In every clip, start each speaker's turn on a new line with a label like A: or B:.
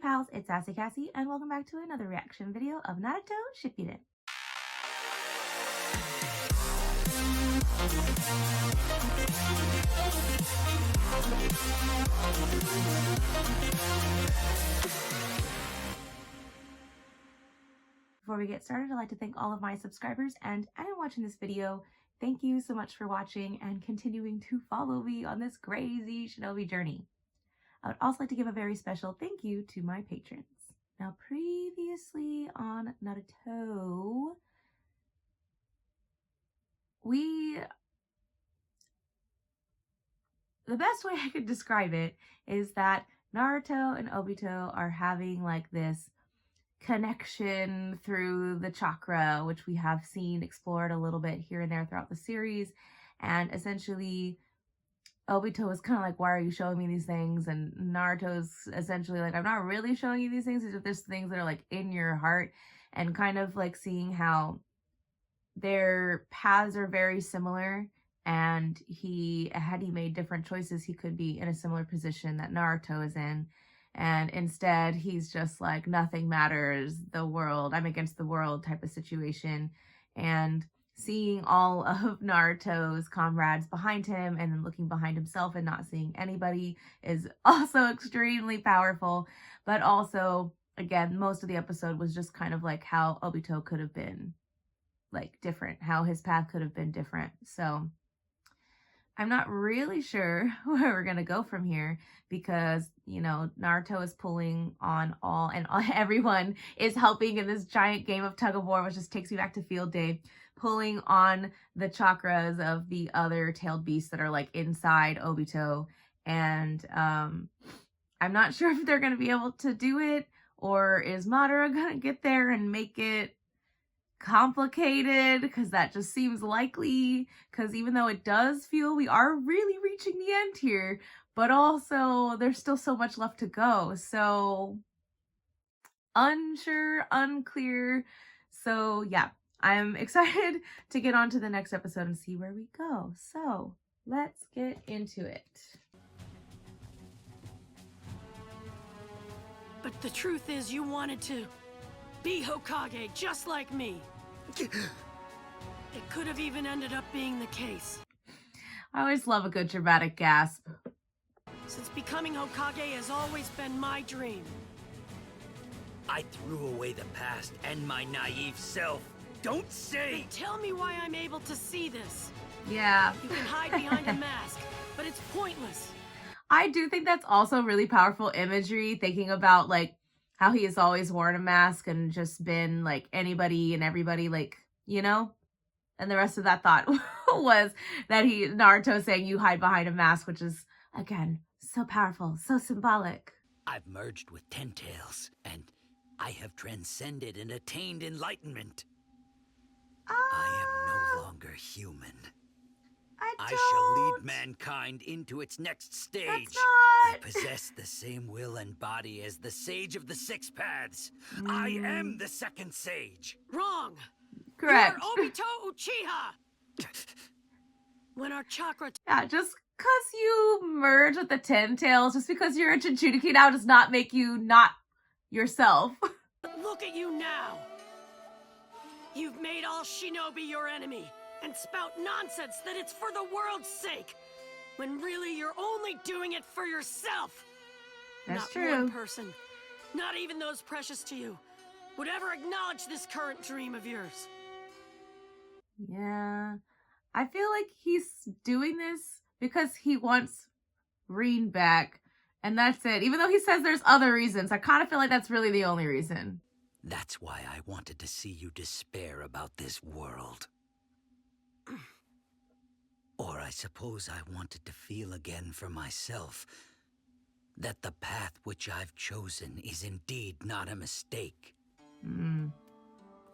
A: Howdy pals, it's Sassy Cassie, and welcome back to another reaction video of Naruto Shippuden. Before we get started, I'd like to thank all of my subscribers and anyone watching this video. Thank you so much for watching and continuing to follow me on this crazy shinobi journey. I would also like to give a very special thank you to my patrons. Now, previously on Naruto, the best way I could describe it is that Naruto and Obito are having like this connection through the chakra, which we have seen explored a little bit here and there throughout the series. And essentially, Obito is kind of like, why are you showing me these things? And Naruto's essentially like, I'm not really showing you these things. These are just things that are like in your heart, and kind of like seeing how their paths are very similar. And had he made different choices, he could be in a similar position that Naruto is in. And instead, he's just like, nothing matters, the world, I'm against the world type of situation. And seeing all of Naruto's comrades behind him and then looking behind himself and not seeing anybody is also extremely powerful. But also, again, most of the episode was just kind of like how Obito could have been like different, how his path could have been different. So I'm not really sure where we're going to go from here because, you know, Naruto is pulling on everyone is helping in this giant game of tug of war, which just takes me back to field day, pulling on the chakras of the other tailed beasts that are like inside Obito. And I'm not sure if they're going to be able to do it, or is Madara going to get there and make it complicated, because that just seems likely, because even though it does feel we are really reaching the end here, but also there's still so much left to go. So unsure, unclear. So yeah, I'm excited to get on to the next episode and see where we go. So let's get into it.
B: But the truth is, you wanted to be Hokage just like me. It could have even ended up being the case.
A: I always love a good dramatic gasp.
B: Since becoming Hokage has always been my dream.
C: I threw away the past and my naive self. Don't say!
B: Then tell me why I'm able to see this.
A: Yeah.
B: You can hide behind a mask, but it's pointless.
A: I do think that's also really powerful imagery, thinking about like how he has always worn a mask and just been like anybody and everybody, like, you know? And the rest of that thought was that Naruto saying you hide behind a mask, which is, again, so powerful, so symbolic.
C: I've merged with Ten Tails, and I have transcended and attained enlightenment. I am no longer human. I shall lead mankind into its next stage.
A: That's
C: I
A: not.
C: possess the same will and body as the Sage of the Six Paths. I am the second sage.
B: Wrong.
A: Correct.
B: You're Obito Uchiha. When our chakra...
A: Yeah, just because you merge with the Ten Tails, just because you're a Jinchuriki now does not make you not yourself.
B: Look at you now. You've made all shinobi your enemy and spout nonsense that it's for the world's sake, when really you're only doing it for yourself.
A: That's
B: not
A: true.
B: One person, not even those precious to you, would ever acknowledge this current dream of yours.
A: Yeah, I feel like he's doing this because he wants Reen back, and that's it. Even though he says there's other reasons, I kind of feel like that's really the only reason.
C: That's why I wanted to see you despair about this world. Or I suppose I wanted to feel again for myself that the path which I've chosen is indeed not a mistake.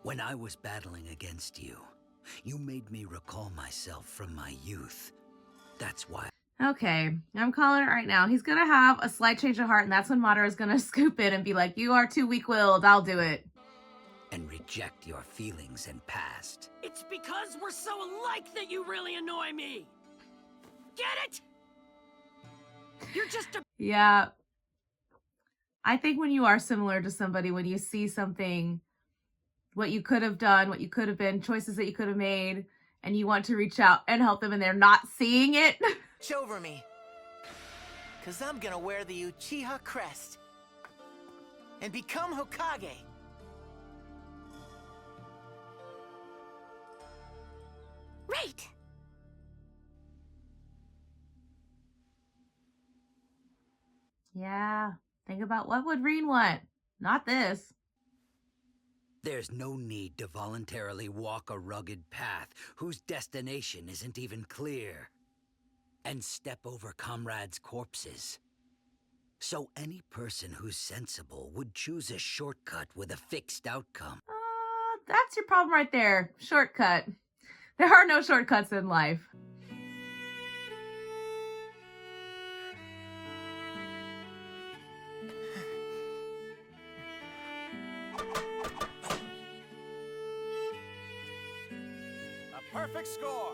C: When I was battling against you, you made me recall myself from my youth. That's why...
A: Okay, I'm calling it right now. He's gonna have a slight change of heart, and that's when Madara's gonna scoop in and be like, you are too weak-willed, I'll do it.
C: And reject your feelings and past.
B: It's because we're so alike that you really annoy me. Get it? You're just a...
A: Yeah. I think when you are similar to somebody, when you see something, what you could have done, what you could have been, choices that you could have made, and you want to reach out and help them and they're not seeing it.
D: Watch over me. Cause I'm gonna wear the Uchiha crest. And become Hokage.
B: Right!
A: Yeah. Think about what would Reen want? Not this.
C: There's no need to voluntarily walk a rugged path whose destination isn't even clear, and step over comrades' corpses. So any person who's sensible would choose a shortcut with a fixed outcome.
A: That's your problem right there. Shortcut. There are no shortcuts in life.
D: A perfect score.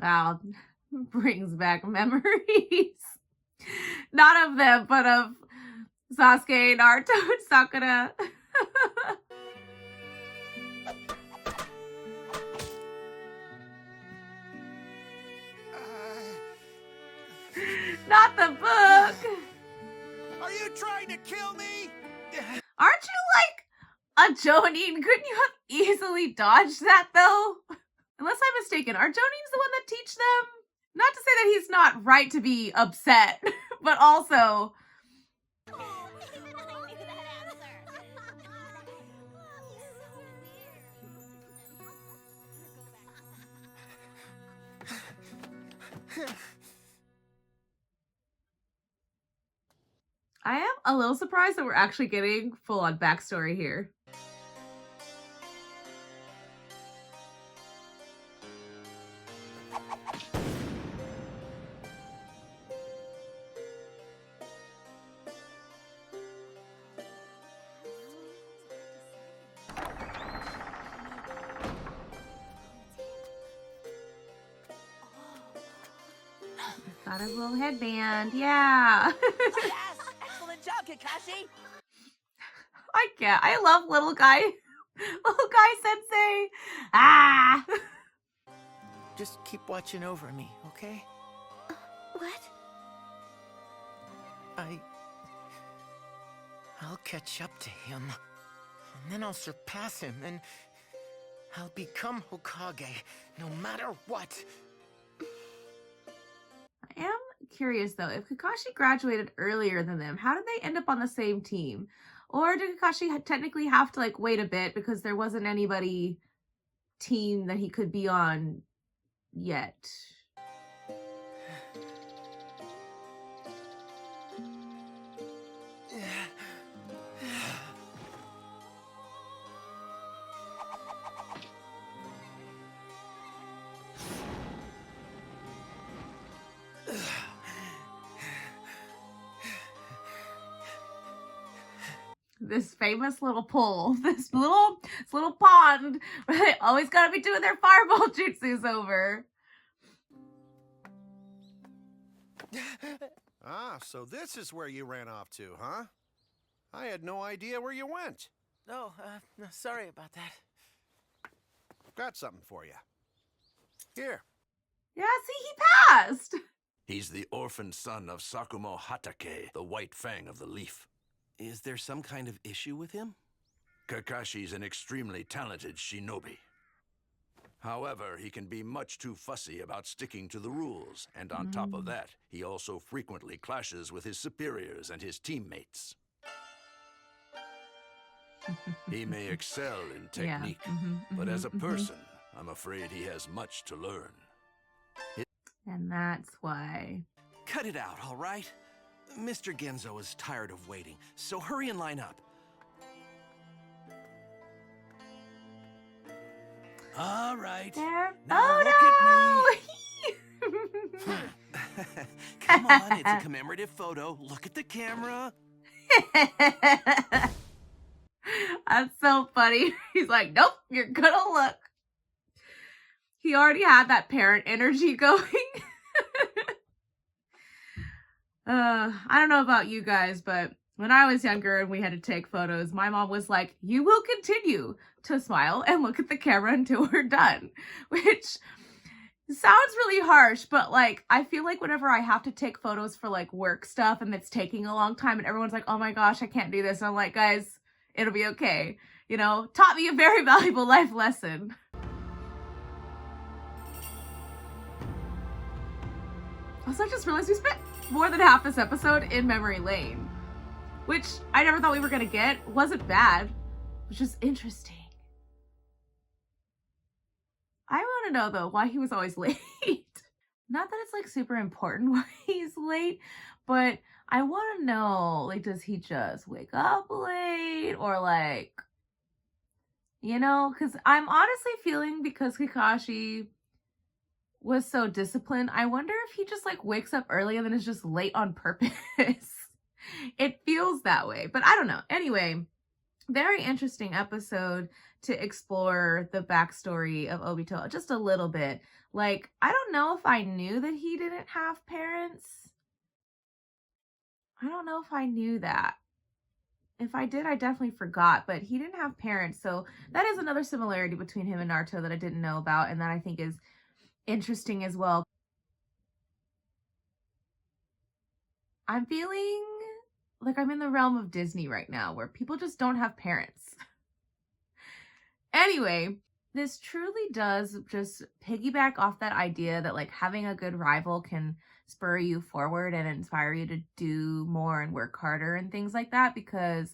A: Wow. Brings back memories. Not of them, but of Sasuke, Naruto, and Sakura. Not the book.
D: Are you trying to kill me?
A: Aren't you like a Jonin? Couldn't you have easily dodged that though? Unless I'm mistaken, are Jonins the one that teach them? Not to say that he's not right to be upset, but also... I am a little surprised that we're actually getting full-on backstory here. Got a little headband, yeah.
D: Yes! Excellent job, Kakashi!
A: I love little guy sensei. Ah!
D: Just keep watching over me, okay?
B: What?
D: I'll catch up to him. And then I'll surpass him, and I'll become Hokage, no matter what.
A: I am curious though, if Kakashi graduated earlier than them, how did they end up on the same team? Or did Kakashi technically have to like wait a bit because there wasn't anybody team that he could be on yet? This famous little pool, this little pond where they always gotta be doing their fireball jutsus over.
E: Ah, so this is where you ran off to, huh? I had no idea where you went.
D: Oh, no, sorry about that.
E: Got something for you. Here.
A: Yeah, see, he passed.
F: He's the orphan son of Sakumo Hatake, the White Fang of the Leaf.
G: Is there some kind of issue with him?
F: Kakashi's an extremely talented shinobi. However, he can be much too fussy about sticking to the rules, and on top of that, he also frequently clashes with his superiors and his teammates. He may excel in technique, but as a person, I'm afraid he has much to learn.
A: And that's why.
G: Cut it out, all right? Mr. Genzo is tired of waiting, so hurry and line up.
F: All right.
A: There.
F: Now
A: Oh
F: look
A: no!
G: Come on, it's a commemorative photo. Look at the camera.
A: That's so funny. He's like, nope, you're gonna look. He already had that parent energy going. I don't know about you guys, but when I was younger and we had to take photos, my mom was like, you will continue to smile and look at the camera until we're done, which sounds really harsh, but like, I feel like whenever I have to take photos for like work stuff and it's taking a long time and everyone's like, oh my gosh, I can't do this. And I'm like, guys, it'll be okay. You know, taught me a very valuable life lesson. Also, I just realized we spent more than half this episode in memory lane, which I never thought we were gonna get. Wasn't bad. It was just interesting. I want to know though why he was always late. Not that it's like super important why he's late, but I want to know, like, does he just wake up late or like, you know, because I'm honestly feeling because Kakashi was so disciplined, I wonder if he just like wakes up early and then is just late on purpose. It feels that way, but I don't know. Anyway, very interesting episode to explore the backstory of Obito just a little bit. Like, I don't know if I knew that he didn't have parents. I don't know if I knew that. If I did, I definitely forgot, but he didn't have parents. So that is another similarity between him and Naruto that I didn't know about and that I think is interesting as well. I'm feeling like I'm in the realm of Disney right now where people just don't have parents. Anyway, this truly does just piggyback off that idea that like having a good rival can spur you forward and inspire you to do more and work harder and things like that, because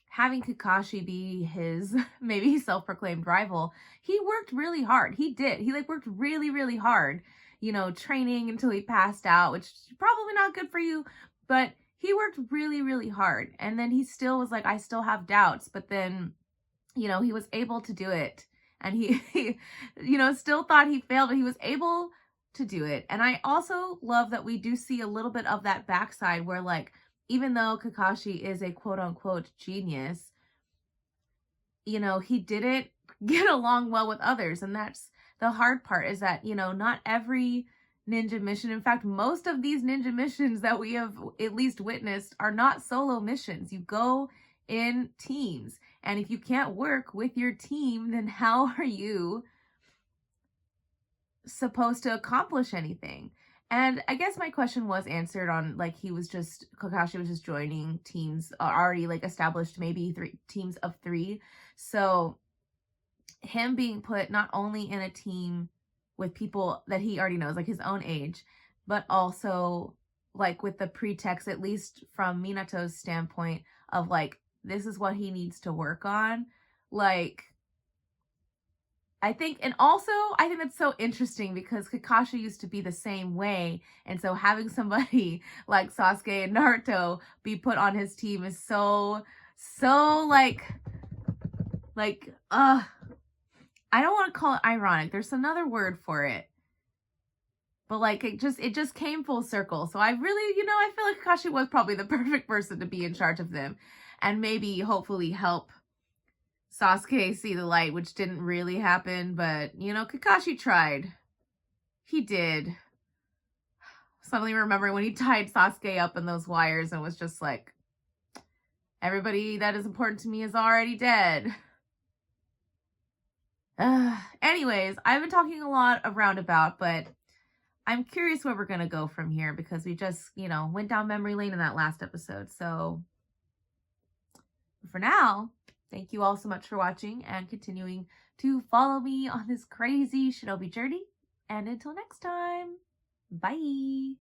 A: having Kakashi be his maybe self-proclaimed rival, he worked really hard. He did. He like worked really, really hard, you know, training until he passed out, which is probably not good for you, but he worked really, really hard. And then he still was like, I still have doubts, but then, you know, he was able to do it. And he you know, still thought he failed, but he was able to do it. And I also love that we do see a little bit of that backside where like, even though Kakashi is a quote unquote genius, you know, he didn't get along well with others. And that's the hard part, is that, you know, not every ninja mission, in fact, most of these ninja missions that we have at least witnessed are not solo missions. You go in teams. And if you can't work with your team, then how are you supposed to accomplish anything? And I guess my question was answered on like Kakashi was just joining teams already like established, maybe teams of 3. So him being put not only in a team with people that he already knows, like his own age, but also like with the pretext, at least from Minato's standpoint, of like, this is what he needs to work on. Like, I think that's so interesting because Kakashi used to be the same way. And so having somebody like Sasuke and Naruto be put on his team is so like, I don't want to call it ironic. There's another word for it. But like, it just came full circle. So I really, you know, I feel like Kakashi was probably the perfect person to be in charge of them. And maybe, hopefully, help Sasuke see the light, which didn't really happen, but, you know, Kakashi tried. He did. Suddenly remembering when he tied Sasuke up in those wires and was just like, everybody that is important to me is already dead. Anyways, I've been talking a lot of roundabout, but I'm curious where we're going to go from here because we just, you know, went down memory lane in that last episode. So for now, thank you all so much for watching and continuing to follow me on this crazy shinobi journey. And until next time, bye!